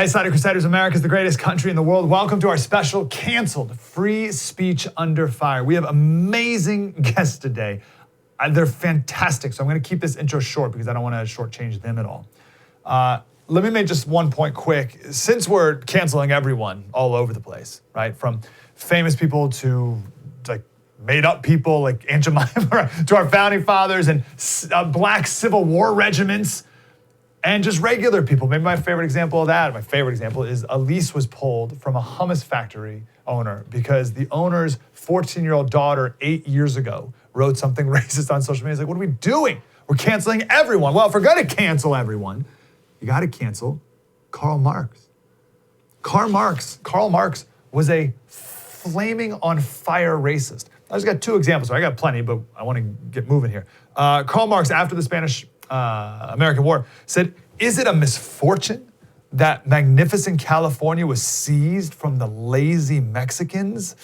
Hey, Slater Crusaders, America's the greatest country in the world. Welcome to our special canceled free speech under fire. We have amazing guests today. They're fantastic, so I'm going to keep this intro short because I don't want to shortchange them at all. Let me make just one point quick. Since we're canceling everyone all over the place, right? From famous people to like made up people like Aunt Jemima to our founding fathers and black Civil War regiments and just regular people. Maybe my favorite example of that, my favorite example is a lease was pulled from a hummus factory owner because the owner's 14-year-old daughter 8 years ago wrote something racist on social media. It's like, what are we doing? We're canceling everyone. Well, if we're gonna cancel everyone, you gotta cancel Karl Marx. Karl Marx was a flaming on fire racist. I just got two examples, so I got plenty, but I wanna get moving here. Karl Marx, after the Spanish-American War, said, "Is it a misfortune that magnificent California was seized from the lazy Mexicans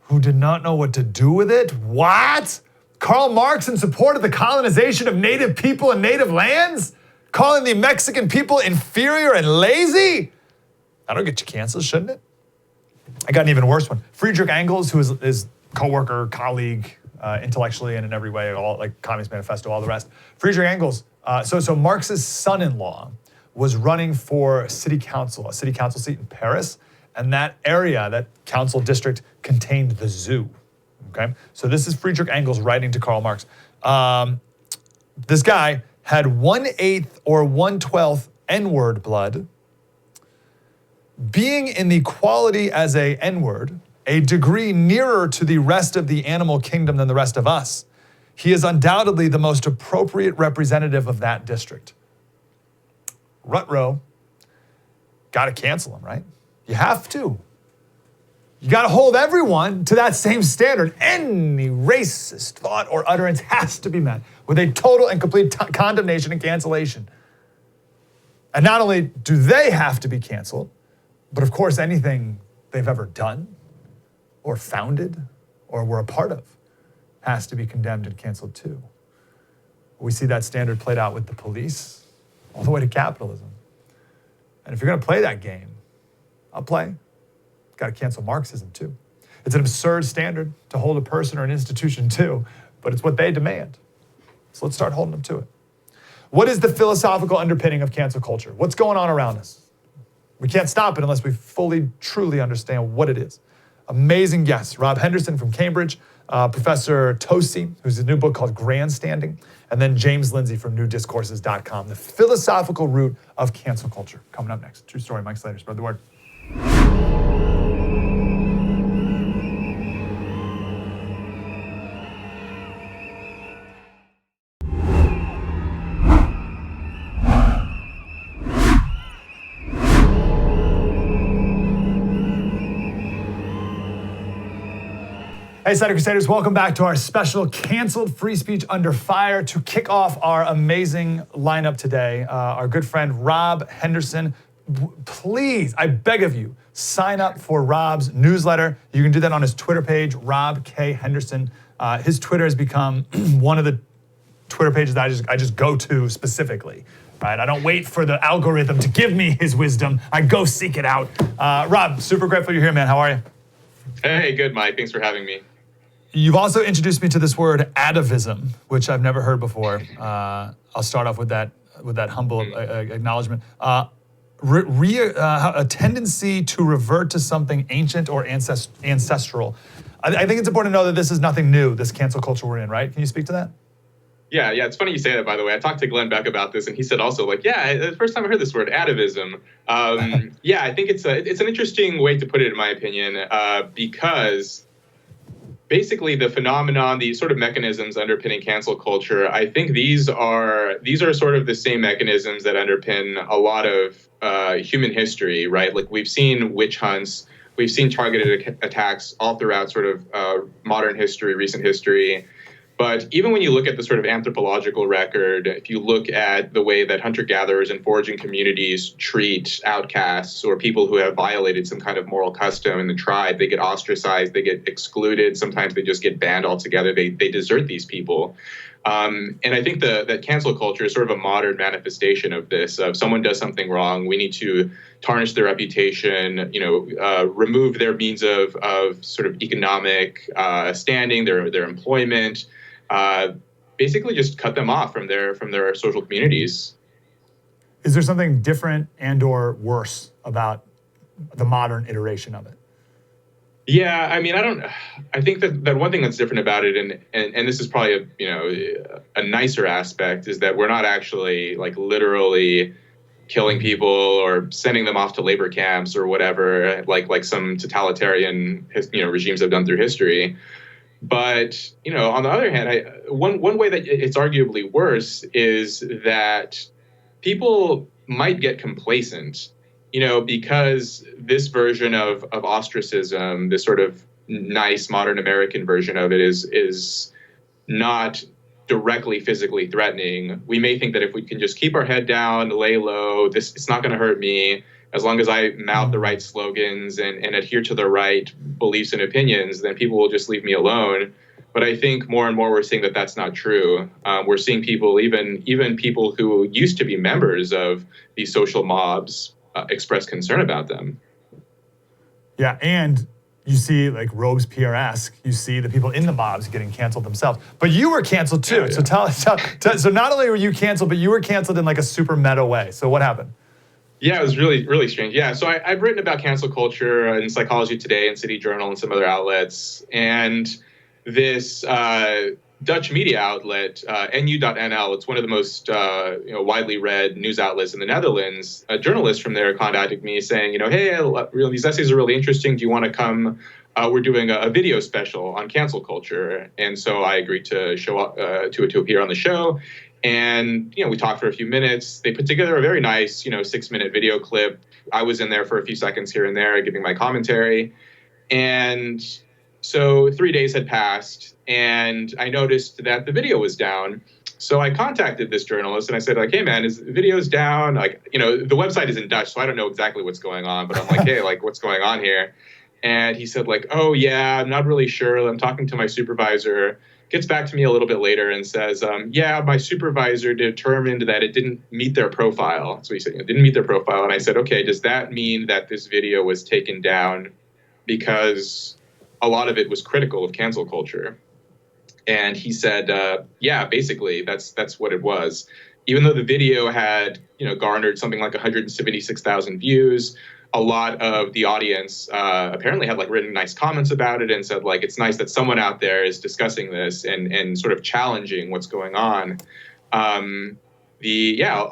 who did not know what to do with it?" What? Karl Marx in support of the colonization of native people and native lands? Calling the Mexican people inferior and lazy? That'll get you canceled, shouldn't it? I got an even worse one. Friedrich Engels, who is his co-worker, colleague, intellectually and in every way, all like Communist Manifesto, all the rest. Friedrich Engels, so Marx's son-in-law was running for city council, a city council seat in Paris, and that area, that council district, contained the zoo, okay? So this is Friedrich Engels writing to Karl Marx. This guy had 1/8 or 1/12 N-word blood, being in the quality as a N-word, a degree nearer to the rest of the animal kingdom than the rest of us. He is undoubtedly the most appropriate representative of that district. Ruh-roh, gotta cancel him, right? You have to. You gotta hold everyone to that same standard. Any racist thought or utterance has to be met with a total and complete condemnation and cancellation. And not only do they have to be canceled, but of course anything they've ever done or founded or were a part of has to be condemned and canceled too. We see that standard played out with the police all the way to capitalism. And if you're gonna play that game, I'll play. Gotta cancel Marxism too. It's an absurd standard to hold a person or an institution to, but it's what they demand. So let's start holding them to it. What is the philosophical underpinning of cancel culture? What's going on around us? We can't stop it unless we fully, truly understand what it is. Amazing guests. Rob Henderson from Cambridge, Professor Tosi, who's a new book called Grandstanding, and then James Lindsay from newdiscourses.com. The philosophical root of cancel culture. Coming up next. True story, Mike Slater, spread the word. Hey, Slater Crusaders, welcome back to our special canceled free speech under fire. To kick off our amazing lineup today, our good friend Rob Henderson. Please, I beg of you, sign up for Rob's newsletter. You can do that on his Twitter page, Rob K. Henderson. His Twitter has become one of the Twitter pages that I just go to specifically. Right? I don't wait for the algorithm to give me his wisdom. I go seek it out. Rob, super grateful you're here, man. How are you? Hey, good, Mike. Thanks for having me. You've also introduced me to this word atavism, which I've never heard before. I'll start off with that humble acknowledgement. A tendency to revert to something ancient or ancestral. I think it's important to know that this is nothing new, this cancel culture we're in, right? Can you speak to that? Yeah, it's funny you say that, by the way. I talked to Glenn Beck about this, and he said also, the first time I heard this word, atavism. I think it's an interesting way to put it, in my opinion, because basically the phenomenon, the sort of mechanisms underpinning cancel culture, I think these are sort of the same mechanisms that underpin a lot of human history, right? Like we've seen witch hunts, we've seen targeted attacks all throughout sort of modern history, recent history. But even when you look at the sort of anthropological record, if you look at the way that hunter-gatherers and foraging communities treat outcasts or people who have violated some kind of moral custom in the tribe, they get ostracized, they get excluded, sometimes they just get banned altogether, they desert these people. And I think that cancel culture is sort of a modern manifestation of this. If someone does something wrong, we need to tarnish their reputation, remove their means of sort of economic standing, their employment, basically just cut them off from their social communities. Is there something different and or worse about the modern iteration of it? Yeah, I mean, I think that one thing that's different about it, and this is probably a nicer aspect, is that we're not actually like literally killing people or sending them off to labor camps or whatever, like some totalitarian regimes have done through history. But on the other hand, one way that it's arguably worse is that people might get complacent, because this version of ostracism, this sort of nice modern American version of it, is not directly physically threatening. We may think that if we can just keep our head down, lay low, it's not going to hurt me. As long as I mouth the right slogans and adhere to the right beliefs and opinions, then people will just leave me alone. But I think more and more we're seeing that that's not true. We're seeing people, even people who used to be members of these social mobs, express concern about them. Yeah, and you see, like Robespierre-esque, you see the people in the mobs getting canceled themselves. But you were canceled too. Yeah. So so not only were you canceled, but you were canceled in like a super meta way. So what happened? Yeah, it was really, really strange. Yeah, so I've written about cancel culture in Psychology Today and City Journal and some other outlets. And this Dutch media outlet, nu.nl, it's one of the most widely read news outlets in the Netherlands. A journalist from there contacted me saying, hey, these essays are really interesting. Do you want to come? We're doing a video special on cancel culture. And so I agreed to show up to appear on the show. And, we talked for a few minutes. They put together a very nice, 6-minute video clip. I was in there for a few seconds here and there giving my commentary. And so 3 days had passed and I noticed that the video was down. So I contacted this journalist and I said, like, hey, man, is the video's down? Like, the website is in Dutch, so I don't know exactly what's going on. But I'm like, hey, like, what's going on here? And he said, like, oh, yeah, I'm not really sure. I'm talking to my supervisor. Gets back to me a little bit later and says, yeah, my supervisor determined that it didn't meet their profile. So he said, it didn't meet their profile. And I said, okay, does that mean that this video was taken down because a lot of it was critical of cancel culture? And he said, yeah, basically, that's what it was. Even though the video had, garnered something like 176,000 views, a lot of the audience apparently had like written nice comments about it and said, like, it's nice that someone out there is discussing this and sort of challenging what's going on. A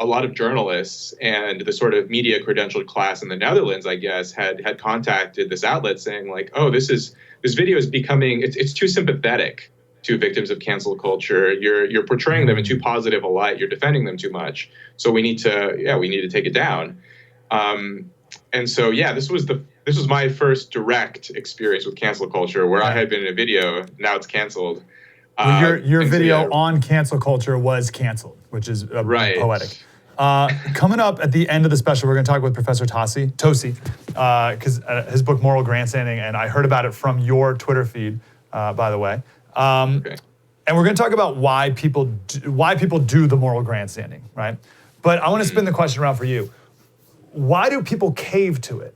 lot of journalists and the sort of media credentialed class in the Netherlands, I guess, had contacted this outlet saying, like, oh, this video is becoming, it's too sympathetic to victims of cancel culture. You're portraying them in too positive a light. You're defending them too much. So we need to take it down. And so, this was my first direct experience with cancel culture, where I had been in a video. Now it's canceled. Your video on cancel culture was canceled, which is right. Poetic. Coming up at the end of the special, we're going to talk with Professor Tosi, because his book Moral Grandstanding, and I heard about it from your Twitter feed, by the way. Okay. And we're going to talk about why people do the moral grandstanding, right? But I want to spin the question around for you. Why do people cave to it?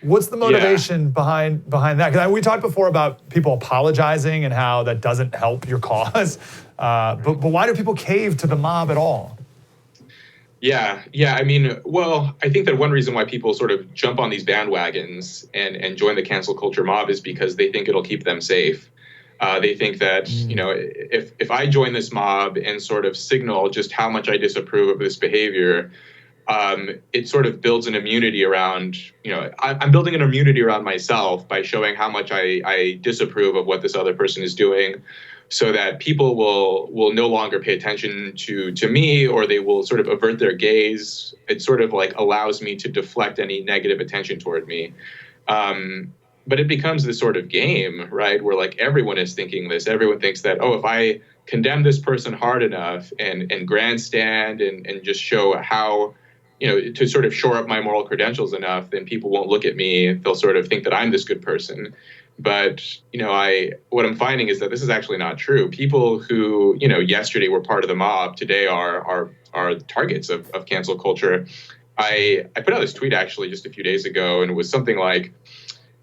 What's the motivation behind that? Because we talked before about people apologizing and how that doesn't help your cause. But why do people cave to the mob at all? Yeah. I mean, well, I think that one reason why people sort of jump on these bandwagons and join the cancel culture mob is because they think it'll keep them safe. They think that, if I join this mob and sort of signal just how much I disapprove of this behavior, it sort of builds an immunity around, I'm building an immunity around myself by showing how much I disapprove of what this other person is doing, so that people will no longer pay attention to me, or they will sort of avert their gaze. It sort of like allows me to deflect any negative attention toward me. But it becomes this sort of game, right, where like everyone is thinking this. Everyone thinks that, oh, if I condemn this person hard enough and grandstand and just show how to sort of shore up my moral credentials enough, then people won't look at me. They'll sort of think that I'm this good person. But, what I'm finding is that this is actually not true. People who, yesterday were part of the mob today are targets of cancel culture. I put out this tweet actually just a few days ago, and it was something like,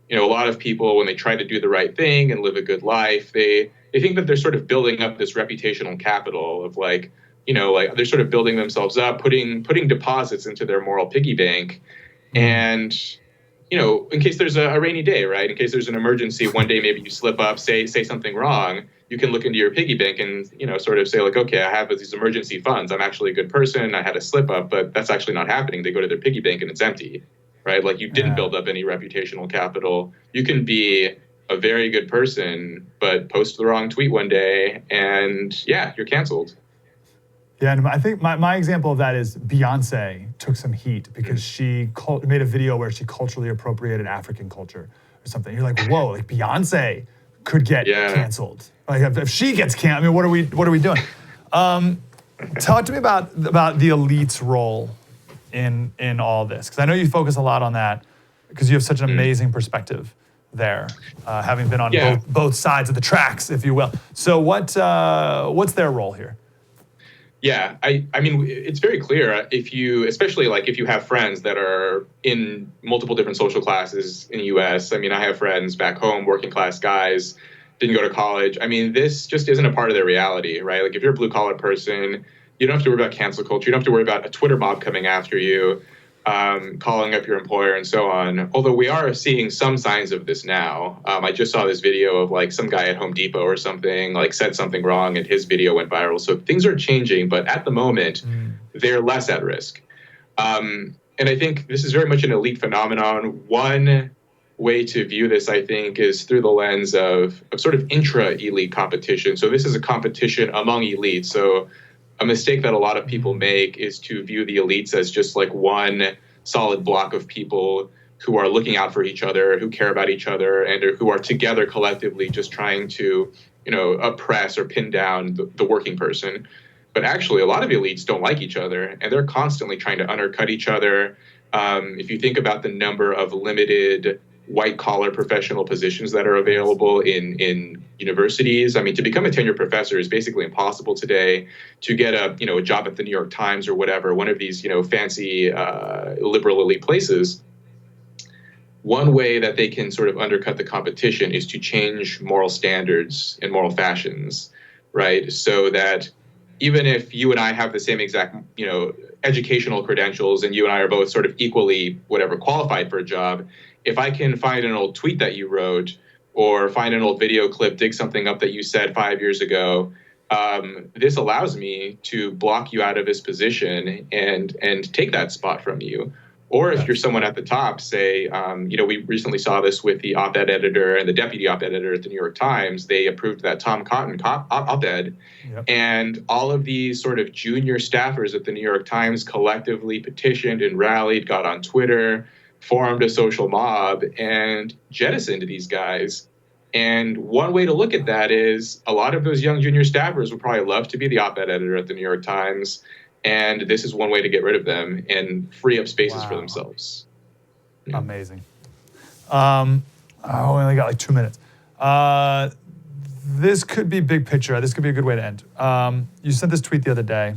a lot of people, when they try to do the right thing and live a good life, they think that they're sort of building up this reputational capital of like they're sort of building themselves up, putting deposits into their moral piggy bank. And, in case there's a rainy day, right? In case there's an emergency, one day maybe you slip up, say something wrong, you can look into your piggy bank and, sort of say like, okay, I have these emergency funds. I'm actually a good person. I had a slip up, but that's actually not happening. They go to their piggy bank and it's empty, right? Like you didn't build up any reputational capital. You can be a very good person, but post the wrong tweet one day and you're canceled. Yeah, and I think my example of that is Beyonce took some heat because she made a video where she culturally appropriated African culture or something. You're like, whoa, like Beyonce could get canceled. Like if she gets canceled, I mean, what are we doing? Talk to me about the elite's role in all this, because I know you focus a lot on that because you have such an amazing perspective there, having been on both sides of the tracks, if you will. So what's their role here? Yeah, I mean, it's very clear especially if you have friends that are in multiple different social classes in the US. I mean, I have friends back home, working class guys, didn't go to college. I mean, this just isn't a part of their reality, right? Like if you're a blue collar person, you don't have to worry about cancel culture. You don't have to worry about a Twitter mob coming after you, calling up your employer and so on. Although we are seeing some signs of this now. I just saw this video of like some guy at Home Depot or something like said something wrong and his video went viral. So things are changing, but at the moment, they're less at risk. And I think this is very much an elite phenomenon. One way to view this, I think, is through the lens of sort of intra-elite competition. So this is a competition among elites. So a mistake that a lot of people make is to view the elites as just like one solid block of people who are looking out for each other, who care about each other, and who are together collectively just trying to, oppress or pin down the working person. But actually, a lot of elites don't like each other, and they're constantly trying to undercut each other. If you think about the number of limited white-collar professional positions that are available in universities. I mean, to become a tenured professor is basically impossible today. To get a job at the New York Times or whatever, one of these fancy liberal elite places, one way that they can sort of undercut the competition is to change moral standards and moral fashions, right? So that even if you and I have the same exact, educational credentials and you and I are both sort of equally qualified for a job, if I can find an old tweet that you wrote or find an old video clip, dig something up that you said 5 years ago, this allows me to block you out of this position and take that spot from you. Or if you're someone at the top, say, we recently saw this with the op-ed editor and the deputy op-ed editor at the New York Times. They approved that Tom Cotton op-ed. Yep. And all of these sort of junior staffers at the New York Times collectively petitioned and rallied, got on Twitter, formed a social mob, and jettisoned these guys. And one way to look at that is a lot of those young junior staffers would probably love to be the op-ed editor at the New York Times. And this is one way to get rid of them and free up spaces for themselves. Yeah. Amazing. I only got like 2 minutes. This could be big picture. This could be a good way to end. You sent this tweet the other day.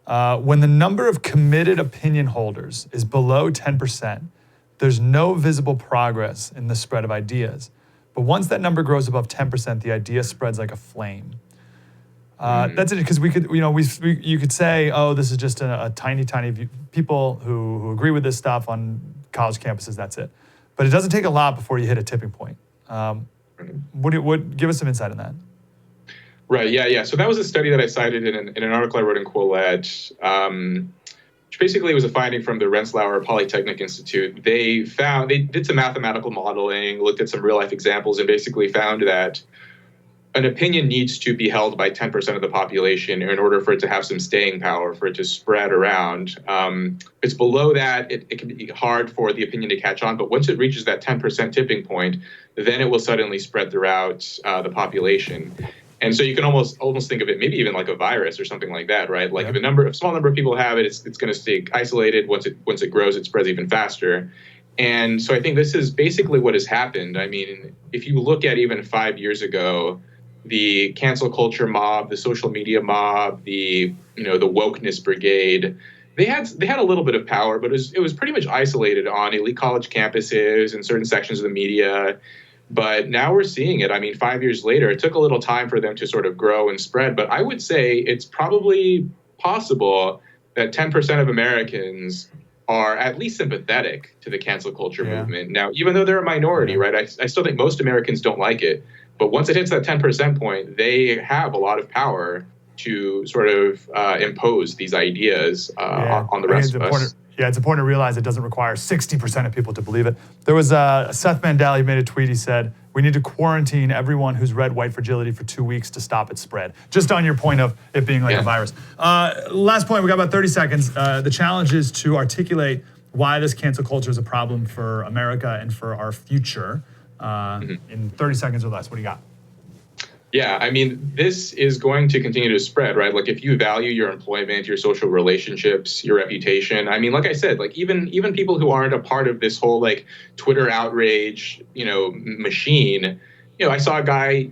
When the number of committed opinion holders is below 10%, there's no visible progress in the spread of ideas. But once that number grows above 10%, the idea spreads like a flame. That's it, because we could, you could say, oh, this is just a tiny view. People who agree with this stuff on college campuses, that's it. But it doesn't take a lot before you hit a tipping point. Give us some insight on that. Right. Yeah. So that was a study that I cited in an article I wrote in Quillette, which basically was a finding from the Rensselaer Polytechnic Institute. They did some mathematical modeling, looked at some real life examples, and basically found that an opinion needs to be held by 10% of the population in order for it to have some staying power, for it to spread around. If it's below that, it can be hard for the opinion to catch on. But once it reaches that 10% tipping point, then it will suddenly spread throughout the population. And so you can almost think of it maybe even like a virus or something like that, right? Like Yeah. if a small number of people have it, it's going to stay isolated. Once it grows, it spreads even faster. And so I think this is basically what has happened. I mean, if you look at even 5 years ago, the cancel culture mob, the social media mob, the wokeness brigade, they had a little bit of power, but it was pretty much isolated on elite college campuses and certain sections of the media. But now we're seeing it. I mean, 5 years later, it took a little time for them to sort of grow and spread. But I would say it's probably possible that 10% of Americans are at least sympathetic to the cancel culture movement. Now, even though they're a minority, right, I still think most Americans don't like it. But once it hits that 10% point, they have a lot of power to sort of impose these ideas on the rest of us. Yeah, it's important to realize it doesn't require 60% of people to believe it. There was Seth Mandel, he made a tweet, he said, we need to quarantine everyone who's read White Fragility for 2 weeks to stop its spread. Just on your point of it being like a virus. Last point, we got about 30 seconds. The challenge is to articulate why this cancel culture is a problem for America and for our future in 30 seconds or less. What do you got? Yeah, I mean, this is going to continue to spread, right? Like if you value your employment, your social relationships, your reputation, I mean, like I said, like even people who aren't a part of this whole like Twitter outrage, machine, I saw a guy,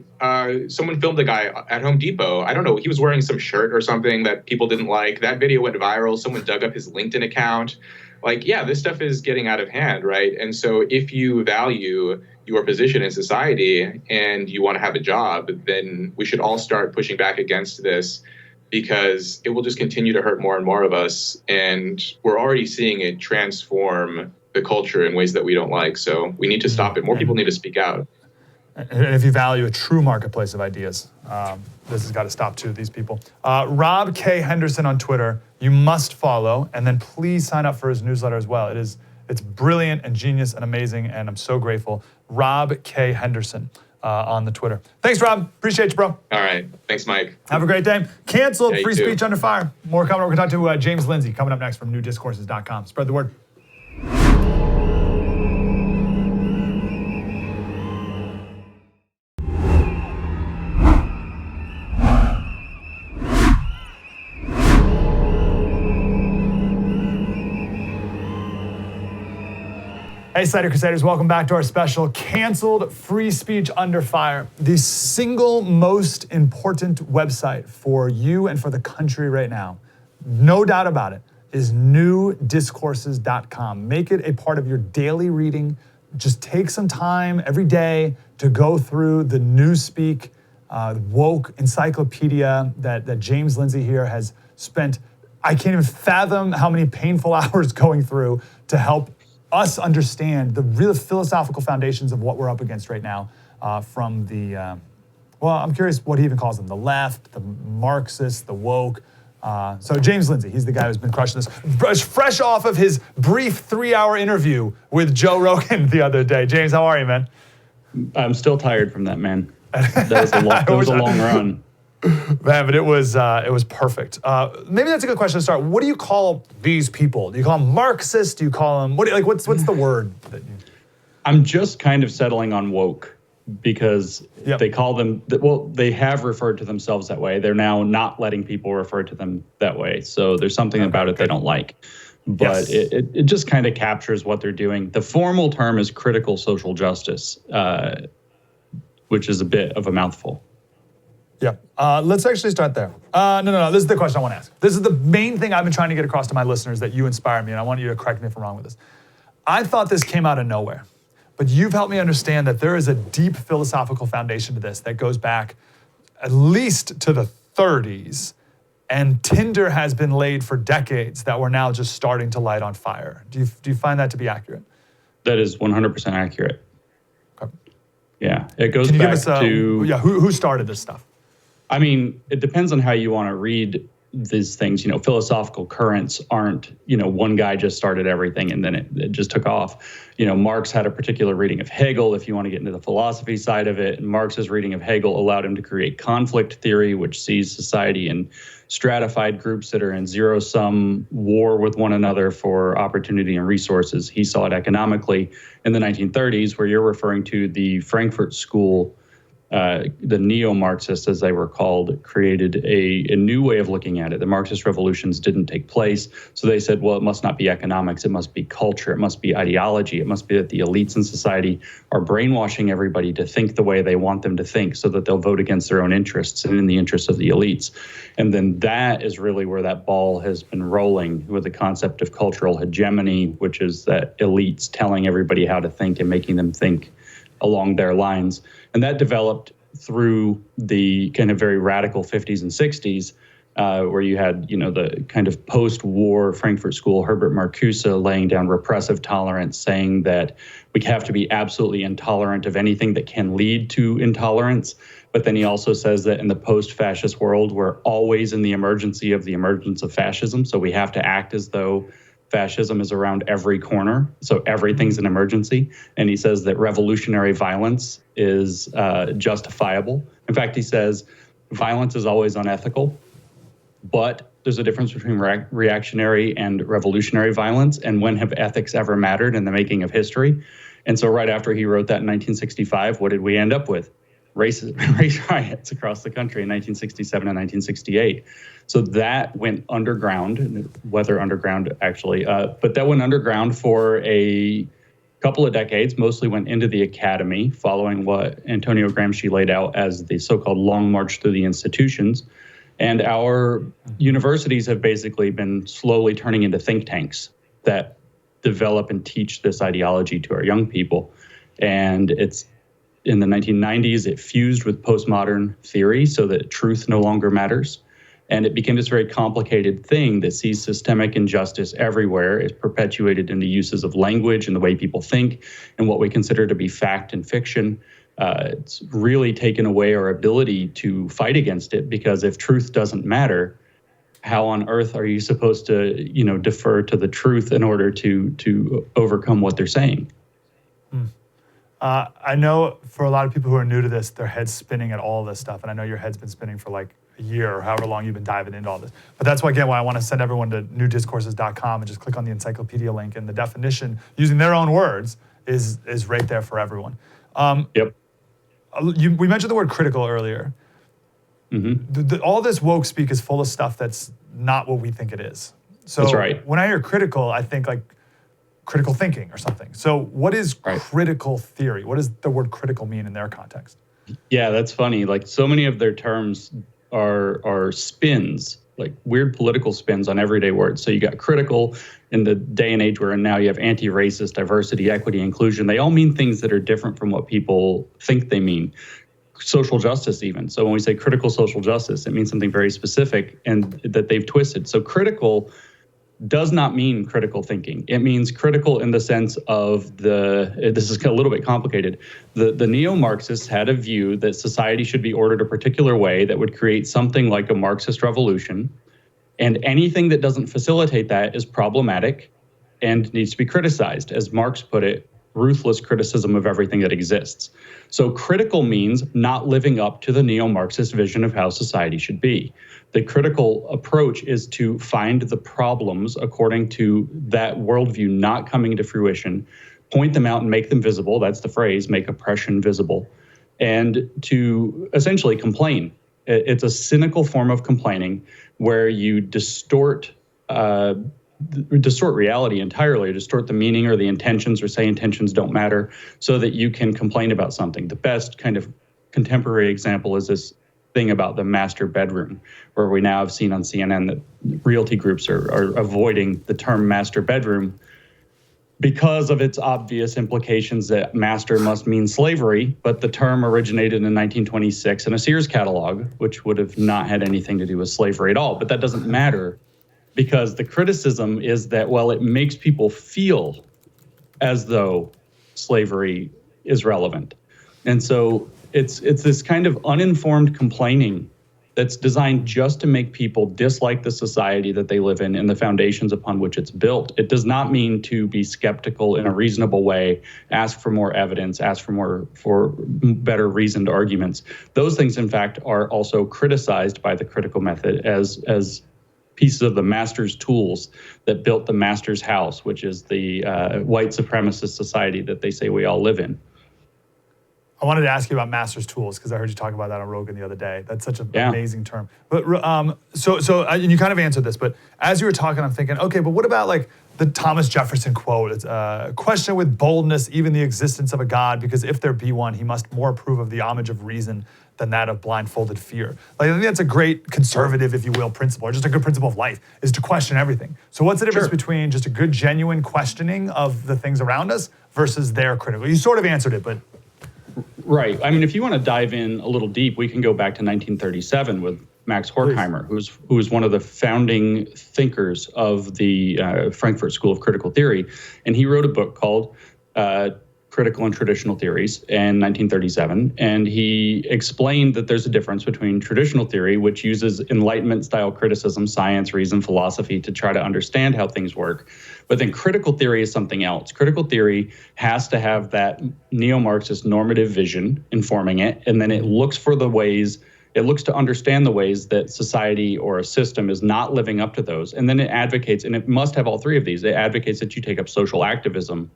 someone filmed a guy at Home Depot. I don't know, he was wearing some shirt or something that people didn't like. That video went viral. Someone dug up his LinkedIn account. Like, yeah, this stuff is getting out of hand, right? And so if you value your position in society and you want to have a job, then we should all start pushing back against this, because it will just continue to hurt more and more of us. And we're already seeing it transform the culture in ways that we don't like. So we need to stop it. More people need to speak out. And if you value a true marketplace of ideas, this has got to stop too, these people. Rob K. Henderson on Twitter, you must follow, and then please sign up for his newsletter as well. It's brilliant and genius and amazing, and I'm so grateful. Rob K. Henderson on the Twitter. Thanks, Rob. Appreciate you, bro. All right. Thanks, Mike. Have a great day. Canceled, Yeah, free too. speech under fire. More coming. We're going to talk to James Lindsay coming up next from newdiscourses.com. Spread the word. Hey, Slater Crusaders, welcome back to our special Canceled Free Speech Under Fire. The single most important website for you and for the country right now, no doubt about it, is newdiscourses.com. Make it a part of your daily reading. Just take some time every day to go through the Newspeak woke encyclopedia that James Lindsay here has spent. I can't even fathom how many painful hours going through to help us understand the real philosophical foundations of what we're up against right now from the, well, I'm curious what he even calls them, the left, the Marxists, the woke. So James Lindsay, he's the guy who's been crushing this. Fresh off of his brief 3-hour interview with Joe Rogan the other day. James, how are you, man? I'm still tired from that, man. That was a long run. Man, but it was perfect. Maybe that's a good question to start. What do you call these people? Do you call them Marxists? Do you call them what's the word that you? I'm just kind of settling on woke because they call them. Well, they have referred to themselves that way. They're now not letting people refer to them that way. So there's something about it they don't like. But it just kind of captures what they're doing. The formal term is critical social justice, which is a bit of a mouthful. Yeah. Let's actually start there. No. This is the question I want to ask. This is the main thing I've been trying to get across to my listeners that you inspire me, and I want you to correct me if I'm wrong with this. I thought this came out of nowhere, but you've helped me understand that there is a deep philosophical foundation to this that goes back at least to the 30s, and tinder has been laid for decades that we're now just starting to light on fire. Do you find that to be accurate? That is 100% accurate. Okay. Yeah, it goes Can you back give us to who started this stuff? I mean, it depends on how you want to read these things. Philosophical currents aren't, one guy just started everything and then it just took off. Marx had a particular reading of Hegel, if you want to get into the philosophy side of it. And Marx's reading of Hegel allowed him to create conflict theory, which sees society in stratified groups that are in zero-sum war with one another for opportunity and resources. He saw it economically in the 1930s, where you're referring to the Frankfurt School the neo-Marxists, as they were called, created a new way of looking at it. The Marxist revolutions didn't take place, so they said, well, it must not be economics, it must be culture, it must be ideology, it must be that the elites in society are brainwashing everybody to think the way they want them to think so that they'll vote against their own interests and in the interests of the elites. And then that is really where that ball has been rolling with the concept of cultural hegemony, which is that elites telling everybody how to think and making them think along their lines. And that developed through the kind of very radical 50s and 60s, where you had, the kind of post-war Frankfurt School, Herbert Marcuse laying down repressive tolerance, saying that we have to be absolutely intolerant of anything that can lead to intolerance. But then he also says that in the post-fascist world, we're always in the emergence of fascism. So we have to act as though fascism is around every corner, so everything's an emergency. And he says that revolutionary violence is justifiable. In fact, he says violence is always unethical, but there's a difference between reactionary and revolutionary violence. And when have ethics ever mattered in the making of history? And so right after he wrote that in 1965, what did we end up with? Race riots across the country in 1967 and 1968. So that went underground, whether underground actually, but that went underground for a couple of decades, mostly went into the academy, following what Antonio Gramsci laid out as the so-called long march through the institutions. And our universities have basically been slowly turning into think tanks that develop and teach this ideology to our young people. And it's in the 1990s, it fused with postmodern theory so that truth no longer matters. And it became this very complicated thing that sees systemic injustice everywhere. It's perpetuated in the uses of language and the way people think and what we consider to be fact and fiction. It's really taken away our ability to fight against it, because if truth doesn't matter, how on earth are you supposed to, defer to the truth in order to overcome what they're saying? I know for a lot of people who are new to this, their head's spinning at all this stuff. And I know your head's been spinning for like a year or however long you've been diving into all this. But that's why, again, why I want to send everyone to newdiscourses.com and just click on the encyclopedia link. And the definition, using their own words, is right there for everyone. Yep. We mentioned the word critical earlier. Mm-hmm. All this woke speak is full of stuff that's not what we think it is. So that's right. When I hear critical, I think like critical thinking or something. So what is critical theory? What does the word critical mean in their context? Yeah, that's funny. Like so many of their terms are spins, like weird political spins on everyday words. So you got critical in the day and age we're in now. You have anti-racist, diversity, equity, inclusion. They all mean things that are different from what people think they mean. Social justice even. So when we say critical social justice, it means something very specific and that they've twisted. So critical does not mean critical thinking. It means critical in the sense of this is a little bit complicated. The neo-Marxists had a view that society should be ordered a particular way that would create something like a Marxist revolution. And anything that doesn't facilitate that is problematic and needs to be criticized. As Marx put it, ruthless criticism of everything that exists. So critical means not living up to the neo-Marxist vision of how society should be. The critical approach is to find the problems according to that worldview not coming to fruition, point them out and make them visible. That's the phrase, make oppression visible, and to essentially complain. It's a cynical form of complaining where you distort reality entirely, distort the meaning or the intentions, or say intentions don't matter, so that you can complain about something. The best kind of contemporary example is this thing about the master bedroom, where we now have seen on CNN that realty groups are avoiding the term master bedroom because of its obvious implications that master must mean slavery, but the term originated in 1926 in a Sears catalog, which would have not had anything to do with slavery at all. But that doesn't matter, because the criticism is that, well, it makes people feel as though slavery is relevant. And so it's this kind of uninformed complaining that's designed just to make people dislike the society that they live in and the foundations upon which it's built. It does not mean to be skeptical in a reasonable way, ask for more evidence, ask for better reasoned arguments. Those things, in fact, are also criticized by the critical method as pieces of the master's tools that built the master's house, which is the white supremacist society that they say we all live in. I wanted to ask you about master's tools because I heard you talk about that on Rogan the other day. That's such an Yeah. amazing term. But and you kind of answered this, but as you were talking, I'm thinking, okay, but what about like the Thomas Jefferson quote? It's question with boldness even the existence of a God, because if there be one, he must more approve of the homage of reason than that of blindfolded fear. Like, I think that's a great conservative, if you will, principle, or just a good principle of life, is to question everything. So what's the difference between just a good, genuine questioning of the things around us versus their critical? You sort of answered it, but... Right. I mean, if you want to dive in a little deep, we can go back to 1937 with Max Horkheimer, who was one of the founding thinkers of the Frankfurt School of Critical Theory. And he wrote a book called Critical and Traditional Theories in 1937. And he explained that there's a difference between traditional theory, which uses Enlightenment-style criticism, science, reason, philosophy to try to understand how things work. But then critical theory is something else. Critical theory has to have that neo-Marxist normative vision informing it, and then it looks for the ways, it looks to understand the ways that society or a system is not living up to those. And then it advocates, and it must have all three of these, it advocates that you take up social activism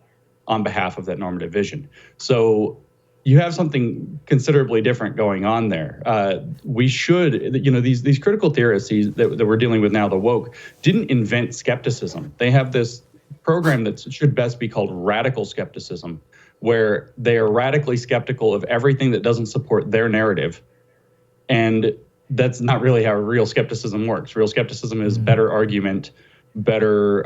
on behalf of that normative vision. So you have something considerably different going on there. We should, these critical theorists that we're dealing with now, the woke, didn't invent skepticism. They have this program that should best be called radical skepticism, where they are radically skeptical of everything that doesn't support their narrative. And that's not really how real skepticism works. Real skepticism is better argument, better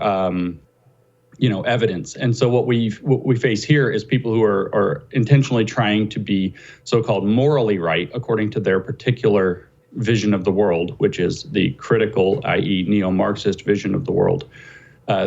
evidence. And so what we face here is people who are intentionally trying to be so-called morally right according to their particular vision of the world, which is the critical, i.e. neo-Marxist vision of the world,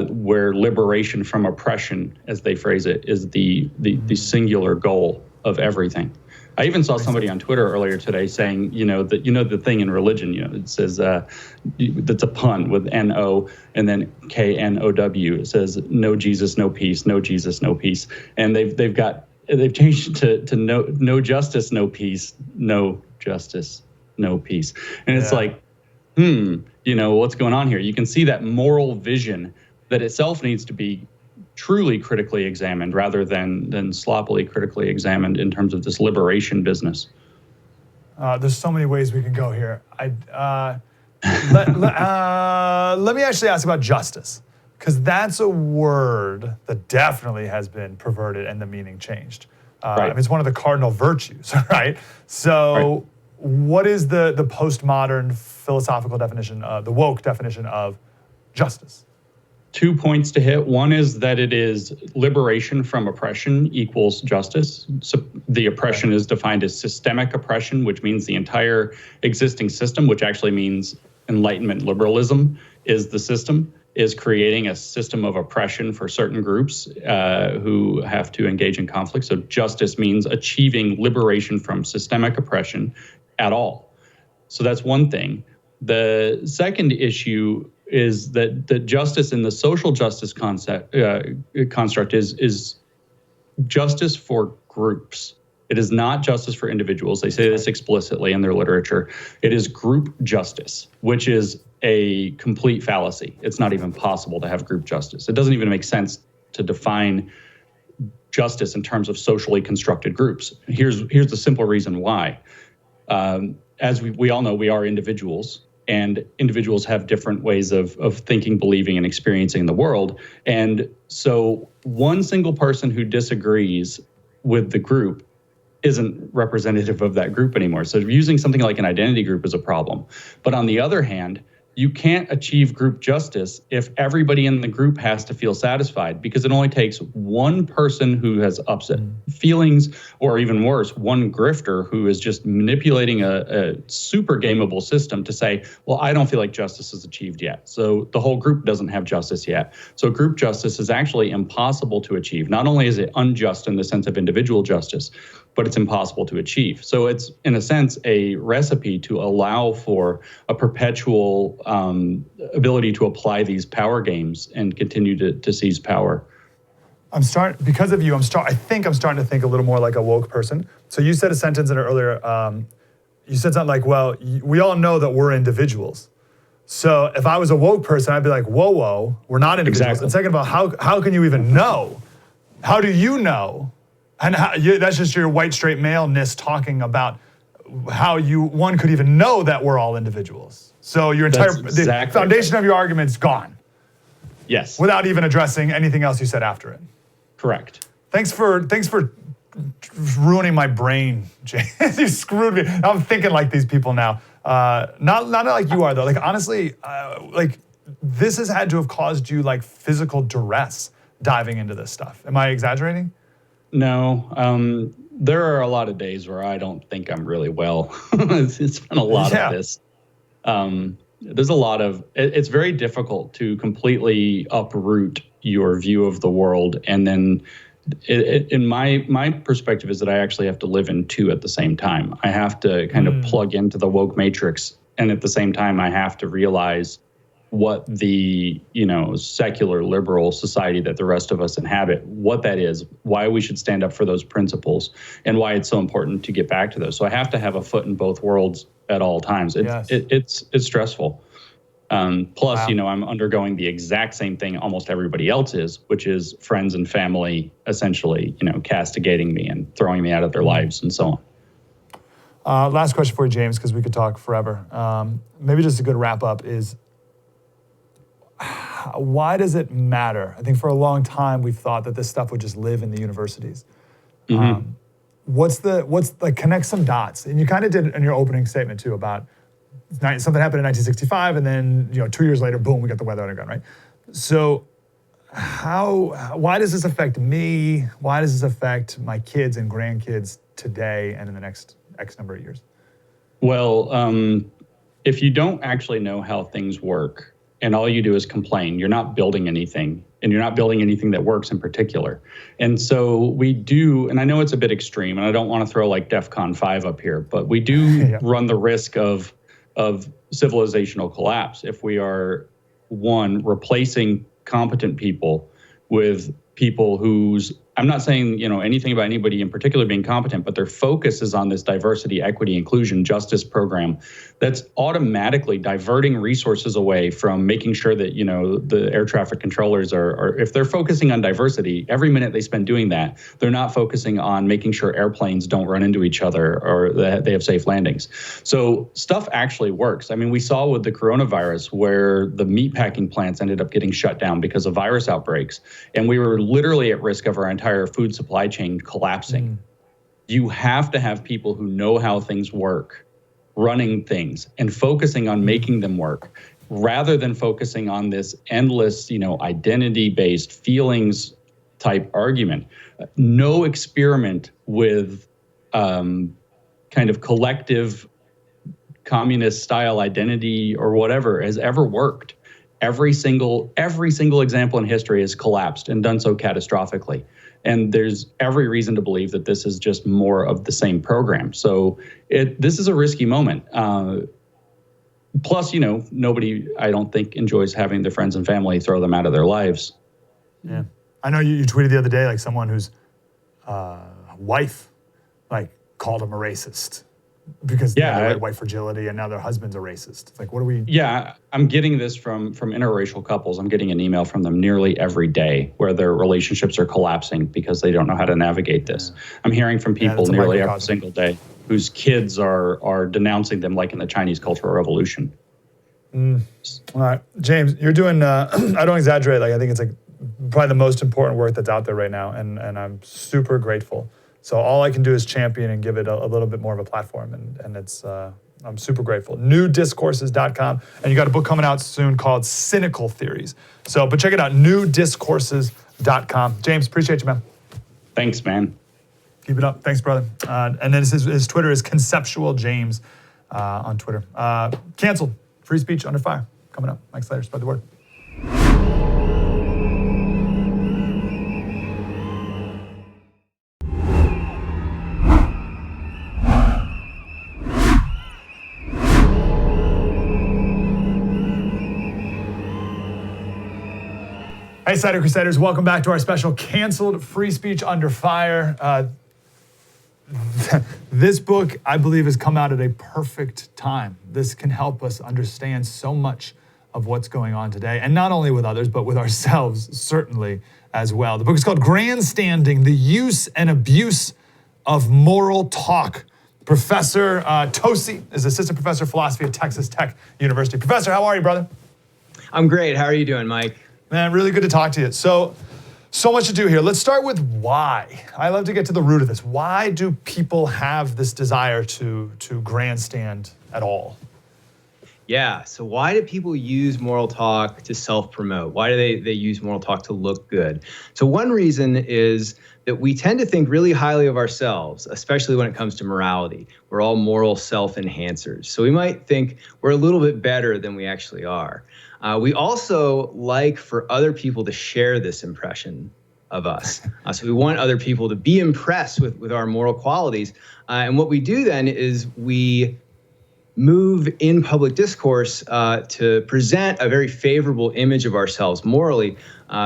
where liberation from oppression, as they phrase it, is the singular goal of everything. I even saw somebody on Twitter earlier today saying, the thing in religion, it says, that's a pun with N-O and then K-N-O-W. It says, no Jesus, no peace, no Jesus, no peace. And they've changed it to no justice, no peace, no justice, no peace. And it's like, what's going on here? You can see that moral vision that itself needs to be truly critically examined rather than sloppily critically examined in terms of this liberation business. There's so many ways we can go here. Let me actually ask about justice, because that's a word that definitely has been perverted and the meaning changed. Right. I mean, it's one of the cardinal virtues, right? So what is the postmodern philosophical definition, the woke definition of justice? 2 points to hit. One is that it is liberation from oppression equals justice. So the oppression is defined as systemic oppression, which means the entire existing system, which actually means Enlightenment liberalism is the system, is creating a system of oppression for certain groups who have to engage in conflict. So justice means achieving liberation from systemic oppression at all. So that's one thing. The second issue is that justice in the social justice construct is justice for groups. It is not justice for individuals. They say this explicitly in their literature. It is group justice, which is a complete fallacy. It's not even possible to have group justice. It doesn't even make sense to define justice in terms of socially constructed groups. Here's the simple reason why. As we all know, we are individuals. And individuals have different ways of thinking, believing, and experiencing the world. And so one single person who disagrees with the group isn't representative of that group anymore. So using something like an identity group is a problem. But on the other hand, you can't achieve group justice if everybody in the group has to feel satisfied, because it only takes one person who has upset feelings, or even worse, one grifter who is just manipulating a super gameable system to say, well, I don't feel like justice is achieved yet. So the whole group doesn't have justice yet. So group justice is actually impossible to achieve. Not only is it unjust in the sense of individual justice, but it's impossible to achieve. So it's, in a sense, a recipe to allow for a perpetual ability to apply these power games and continue to seize power. Because of you, I think I'm starting to think a little more like a woke person. So you said a sentence in it earlier. You said something like, well, we all know that we're individuals. So if I was a woke person, I'd be like, whoa, we're not individuals. Exactly. And second of all, how can you even know? How do you know And that's just your white straight maleness talking about how one could even know that we're all individuals. So your entire the foundation of your argument's gone. Yes. Without even addressing anything else you said after it. Correct. Thanks for ruining my brain, James. You screwed me. I'm thinking like these people now. Not like you are though. Like honestly, like this has had to have caused you like physical duress diving into this stuff. Am I exaggerating? No. There are a lot of days where I don't think I'm really well. It's been a lot of this. There's a lot of, it's very difficult to completely uproot your view of the world. And then in my perspective is that I actually have to live in two at the same time. I have to kind of plug into the woke matrix. And at the same time, I have to realize what the, secular liberal society that the rest of us inhabit, what that is, why we should stand up for those principles, and why it's so important to get back to those. So I have to have a foot in both worlds at all times. It's stressful. Plus, wow. I'm undergoing the exact same thing almost everybody else is, which is friends and family essentially, castigating me and throwing me out of their lives and so on. Last question for you, James, because we could talk forever. Maybe just a good wrap up is, why does it matter? I think for a long time we've thought that this stuff would just live in the universities. Mm-hmm. Connect some dots, and you kind of did in your opening statement too about something happened in 1965, and then 2 years later, boom, we got the weather underground, right? So, why does this affect me? Why does this affect my kids and grandkids today and in the next X number of years? Well, if you don't actually know how things work, and all you do is complain, you're not building anything, and you're not building anything that works in particular. And so we do, and I know it's a bit extreme, and I don't want to throw like DEFCON 5 up here, but we do run the risk of civilizational collapse if we are, one, replacing competent people with people whose, I'm not saying, anything about anybody in particular being competent, but their focus is on this diversity, equity, inclusion, justice program that's automatically diverting resources away from making sure that, the air traffic controllers are, if they're focusing on diversity, every minute they spend doing that, they're not focusing on making sure airplanes don't run into each other or that they have safe landings. So stuff actually works. I mean, we saw with the coronavirus where the meatpacking plants ended up getting shut down because of virus outbreaks. And we were literally at risk of our entire food supply chain collapsing. You have to have people who know how things work, running things and focusing on making them work, rather than focusing on this endless, identity-based feelings type argument. No experiment with kind of collective communist style identity or whatever has ever worked. Every single example in history has collapsed and done so catastrophically. And there's every reason to believe that this is just more of the same program. So this is a risky moment. Plus, nobody, I don't think, enjoys having their friends and family throw them out of their lives. Yeah. I know you tweeted the other day, like someone whose wife, called him a racist. Because they had white fragility and now their husband's a racist. It's like, what do we... Yeah, I'm getting this from interracial couples. I'm getting an email from them nearly every day where their relationships are collapsing because they don't know how to navigate this. Yeah. I'm hearing from people nearly every single day whose kids are denouncing them like in the Chinese Cultural Revolution. All right, James, you're doing, I don't exaggerate, I think it's probably the most important work that's out there right now, and I'm super grateful. So all I can do is champion and give it a little bit more of a platform, and it's I'm super grateful. newdiscourses.com, and you got a book coming out soon called Cynical Theories. But check it out, newdiscourses.com. James, appreciate you, man. Thanks, man. Keep it up. Thanks, brother. And then his Twitter is Conceptual James on Twitter. Canceled. Free speech under fire. Coming up. Mike Slater, spread the word. Hey, Slater Crusaders, welcome back to our special Canceled Free Speech Under Fire. This book, I believe, has come out at a perfect time. This can help us understand so much of what's going on today, and not only with others, but with ourselves, certainly, as well. The book is called Grandstanding, The Use and Abuse of Moral Talk. Professor Tosi is assistant professor of philosophy at Texas Tech University. Professor, how are you, brother? I'm great. How are you doing, Mike? Man, really good to talk to you. So much to do here. Let's start with why. I love to get to the root of this. Why do people have this desire to grandstand at all? Yeah. So why do people use moral talk to self-promote? Why do they use moral talk to look good? So one reason is that we tend to think really highly of ourselves, especially when it comes to morality. We're all moral self-enhancers. So we might think we're a little bit better than we actually are. We also like for other people to share this impression of us. So we want other people to be impressed with our moral qualities. And what we do then is we move in public discourse to present a very favorable image of ourselves morally.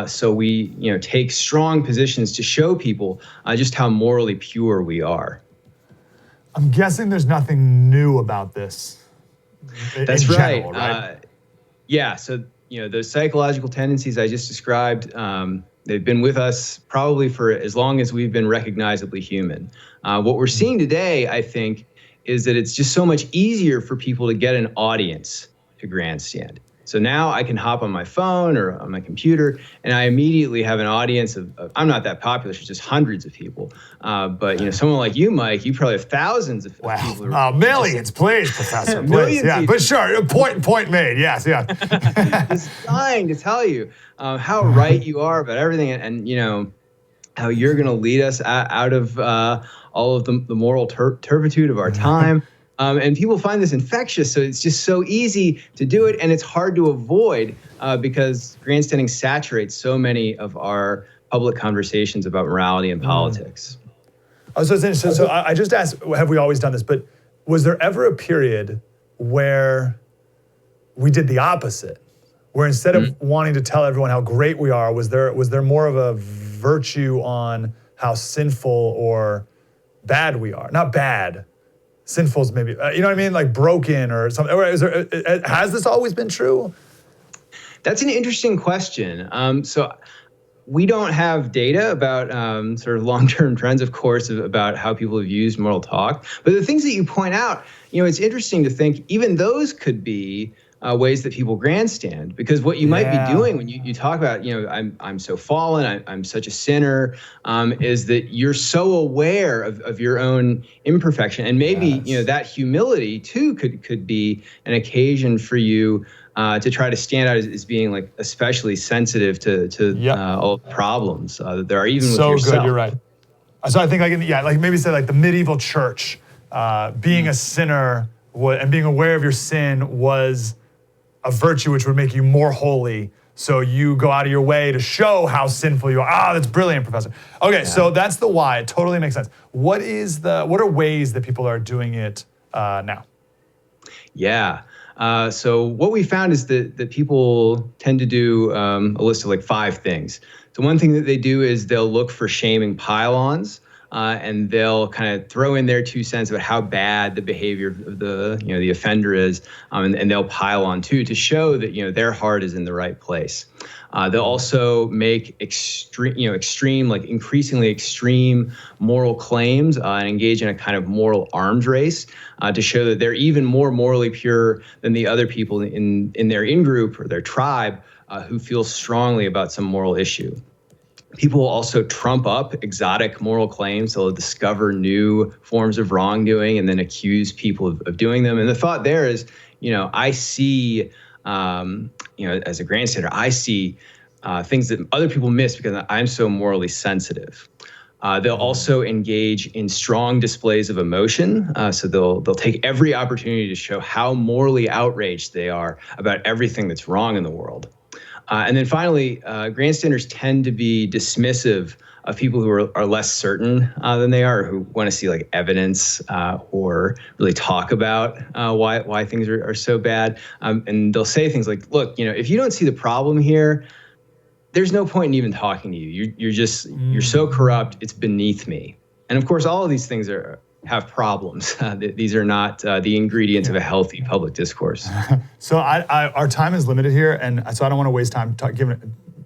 So we take strong positions to show people just how morally pure we are. I'm guessing there's nothing new about this. That's in right. General, right? Yeah. So, those psychological tendencies I just described, they've been with us probably for as long as we've been recognizably human. What we're seeing today, I think, is that it's just so much easier for people to get an audience to grandstand. So now I can hop on my phone or on my computer, and I immediately have an audience of I'm not that popular, it's just hundreds of people. But someone like you, Mike, you probably have thousands of people. Millions, please, Professor, please. Millions Yeah, even. but sure, point made. Yes, yeah. Just dying to tell you how right you are about everything, and how you're going to lead us out of all of the moral turpitude of our time. And people find this infectious, so it's just so easy to do it, and it's hard to avoid because grandstanding saturates so many of our public conversations about morality and politics. Oh, so it's interesting. So I just asked, have we always done this? But was there ever a period where we did the opposite? Where instead of wanting to tell everyone how great we are, was there more of a virtue on how sinful or bad we are? Not bad. Sinful's maybe, you know what I mean? Like broken or something. Has this always been true? That's an interesting question. So we don't have data about sort of long-term trends, of course, about how people have used moral talk. But the things that you point out, it's interesting to think even those could be ways that people grandstand, because what you might be doing when you talk about, I'm so fallen, I'm such a sinner, is that you're so aware of your own imperfection, and maybe that humility too could be an occasion for you to try to stand out as being like especially sensitive to all problems that there are even with yourself. So good, you're right. So I think like maybe say like the medieval church, being a sinner and being aware of your sin was a virtue which would make you more holy. So you go out of your way to show how sinful you are. That's brilliant, Professor. Okay, so that's the why. It totally makes sense. What are ways that people are doing it now? Yeah. So what we found is that people tend to do a list of like 5 things. So one thing that they do is they'll look for shaming pile-ons. And they'll kind of throw in their 2 cents about how bad the behavior of the offender is, and they'll pile on too to show that their heart is in the right place. They'll also make extreme, like increasingly extreme moral claims and engage in a kind of moral arms race to show that they're even more morally pure than the other people in their in-group or their tribe who feel strongly about some moral issue. People will also trump up exotic moral claims. They'll discover new forms of wrongdoing and then accuse people of doing them. And the thought there is, I see, as a grandstander, I see things that other people miss because I'm so morally sensitive. They'll also engage in strong displays of emotion. So they'll take every opportunity to show how morally outraged they are about everything that's wrong in the world. And then finally, grandstanders tend to be dismissive of people who are less certain than they are, who want to see like evidence or really talk about why things are so bad. And they'll say things like, look, if you don't see the problem here, there's no point in even talking to you. You're so corrupt, it's beneath me. And of course, all of these things have problems. These are not the ingredients of a healthy public discourse. So our time is limited here, and so I don't want to waste time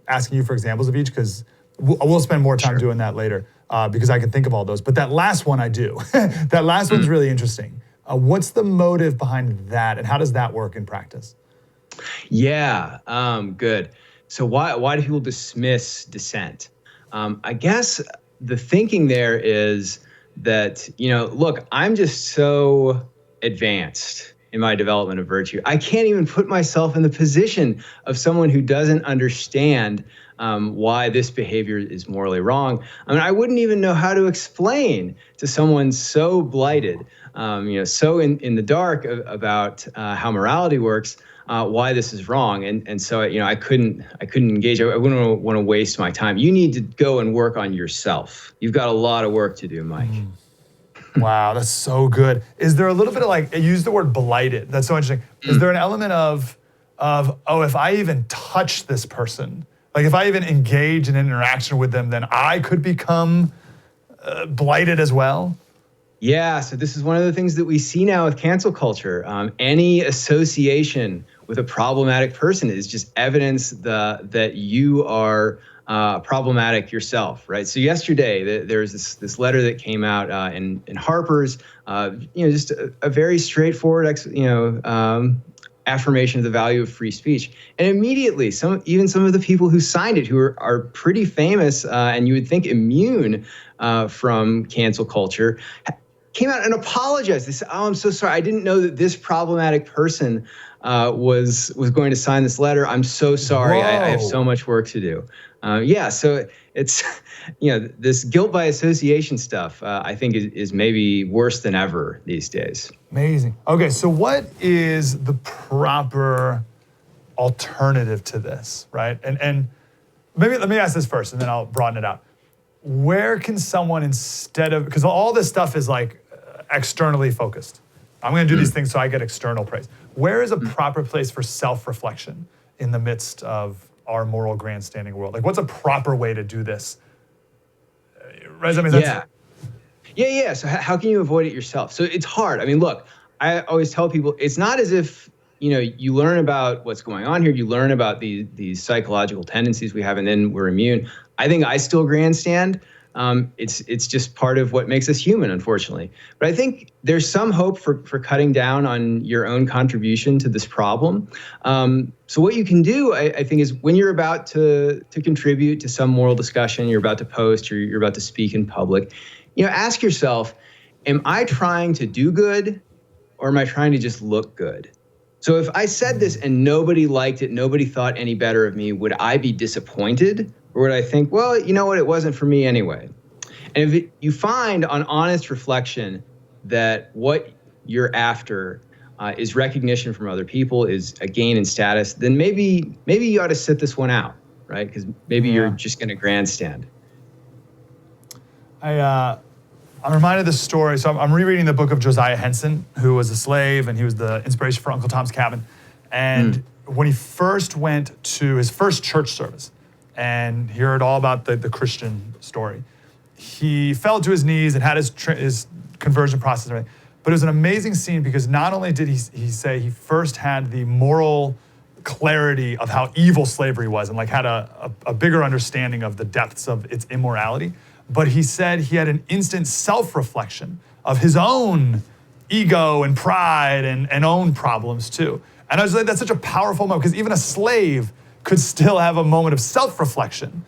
asking you for examples of each, because We'll spend more time doing that later because I can think of all those. But that last one I do. That last one's really interesting. What's the motive behind that, and how does that work in practice? Yeah, good. So why do people dismiss dissent? I guess the thinking there is that, look, I'm just so advanced in my development of virtue. I can't even put myself in the position of someone who doesn't understand why this behavior is morally wrong. I mean, I wouldn't even know how to explain to someone so blighted, so in the dark about how morality works, why this is wrong. And so, I couldn't engage. I wouldn't want to waste my time. You need to go and work on yourself. You've got a lot of work to do, Mike. Wow, that's so good. Is there a little bit of use the word blighted? That's so interesting. Is there an element of, if I even touch this person, if I even engage in an interaction with them, then I could become blighted as well? Yeah, so this is one of the things that we see now with cancel culture. Any association with a problematic person is just evidence that you are problematic yourself, right? So yesterday, there was this letter that came out in Harper's, just a very straightforward, affirmation of the value of free speech. And immediately, some of the people who signed it, who are pretty famous and you would think immune from cancel culture, came out and apologized. They said, "Oh, I'm so sorry. I didn't know that this problematic person was going to sign this letter. I'm so sorry. I have so much work to do." So it's, this guilt by association stuff, I think is maybe worse than ever these days. Amazing. Okay, so what is the proper alternative to this, right? And maybe let me ask this first, and then I'll broaden it out. Where can someone, instead of, because all this stuff is externally focused. I'm going to do these things so I get external praise. Where is a proper place for self-reflection in the midst of our moral grandstanding world? What's a proper way to do this? Right? I mean, Yeah. So how can you avoid it yourself? So it's hard. I mean, look, I always tell people, it's not as if, you learn about what's going on here. You learn about these psychological tendencies we have, and then we're immune. I think I still grandstand. It's just part of what makes us human, unfortunately. But I think there's some hope for cutting down on your own contribution to this problem. So what you can do, I think, is when you're about to contribute to some moral discussion, you're about to post, or you're about to speak in public, ask yourself, am I trying to do good, or am I trying to just look good? So if I said this and nobody liked it, nobody thought any better of me, would I be disappointed? Or would I think, well, you know what, it wasn't for me anyway? And if you find on honest reflection that what you're after is recognition from other people, is a gain in status, then maybe you ought to sit this one out, right? Because maybe you're just going to grandstand. I'm reminded of this story. So I'm rereading the book of Josiah Henson, who was a slave, and he was the inspiration for Uncle Tom's Cabin. And when he first went to his first church service and he heard all about the Christian story, he fell to his knees and had his conversion process and everything. But it was an amazing scene because not only did he say he first had the moral clarity of how evil slavery was and had a bigger understanding of the depths of its immorality, but he said he had an instant self-reflection of his own ego and pride and own problems too. And I was like, that's such a powerful moment, because even a slave could still have a moment of self-reflection.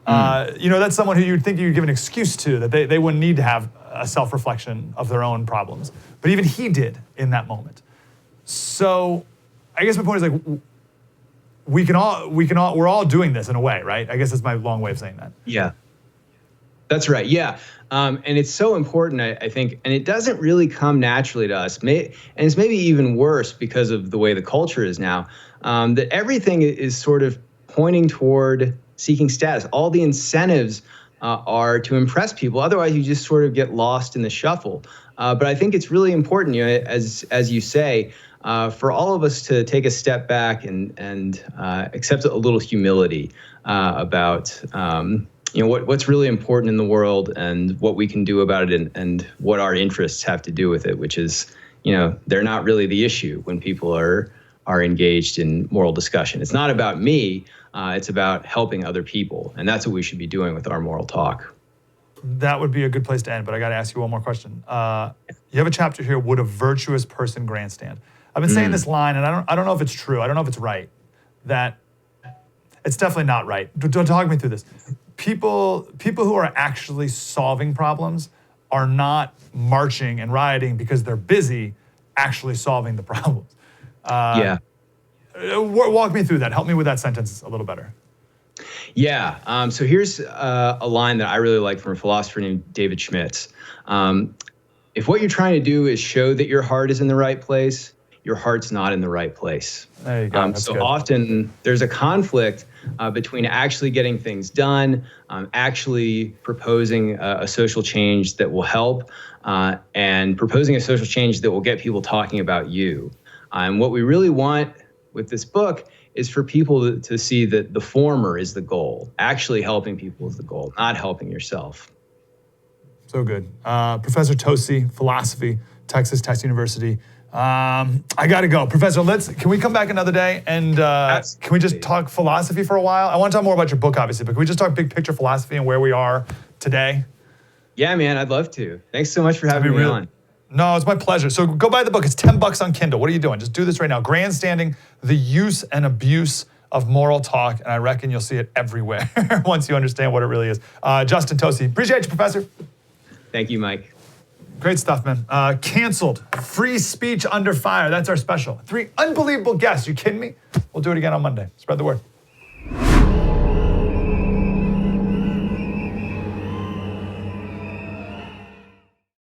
That's someone who you'd think you'd give an excuse to, that they wouldn't need to have a self-reflection of their own problems. But even he did in that moment. So I guess my point is we're all doing this in a way, right? I guess that's my long way of saying that. Yeah. That's right. Yeah. And it's so important, I think, and it doesn't really come naturally to us. And it's maybe even worse because of the way the culture is now, that everything is sort of pointing toward seeking status. All the incentives are to impress people. Otherwise, you just sort of get lost in the shuffle. But I think it's really important, as you say, for all of us to take a step back and accept a little humility about what's really important in the world and what we can do about it, and what our interests have to do with it, which is, they're not really the issue when people are are engaged in moral discussion. It's not about me. It's about helping other people. And that's what we should be doing with our moral talk. That would be a good place to end, but I got to ask you one more question. You have a chapter here, would a virtuous person grandstand? I've been saying this line, and I don't know if it's true. I don't know if it's right. That it's definitely not right. Talk me through this. People who are actually solving problems are not marching and rioting because they're busy actually solving the problems. Walk me through that. Help me with that sentence a little better. Yeah. So here's a line that I really like from a philosopher named David Schmitz. If what you're trying to do is show that your heart is in the right place, your heart's not in the right place. There you go. So often there's a conflict between actually getting things done, actually proposing a social change that will help, and proposing a social change that will get people talking about you. And what we really want with this book is for people to see that the former is the goal. Actually helping people is the goal, not helping yourself. So good. Professor Tosi, philosophy, Texas Tech University. I got to go. Professor, can we come back another day and can we just talk philosophy for a while? I want to talk more about your book, obviously, but can we just talk big picture philosophy and where we are today? Yeah, man, I'd love to. Thanks so much for having me on. No, it's my pleasure. So go buy the book. It's $10 on Kindle. What are you doing? Just do this right now. Grandstanding, the use and abuse of moral talk. And I reckon you'll see it everywhere once you understand what it really is. Justin Tosi, appreciate you, Professor. Thank you, Mike. Great stuff, man. Canceled. Free speech under fire. That's our special. 3 unbelievable guests. You kidding me? We'll do it again on Monday. Spread the word.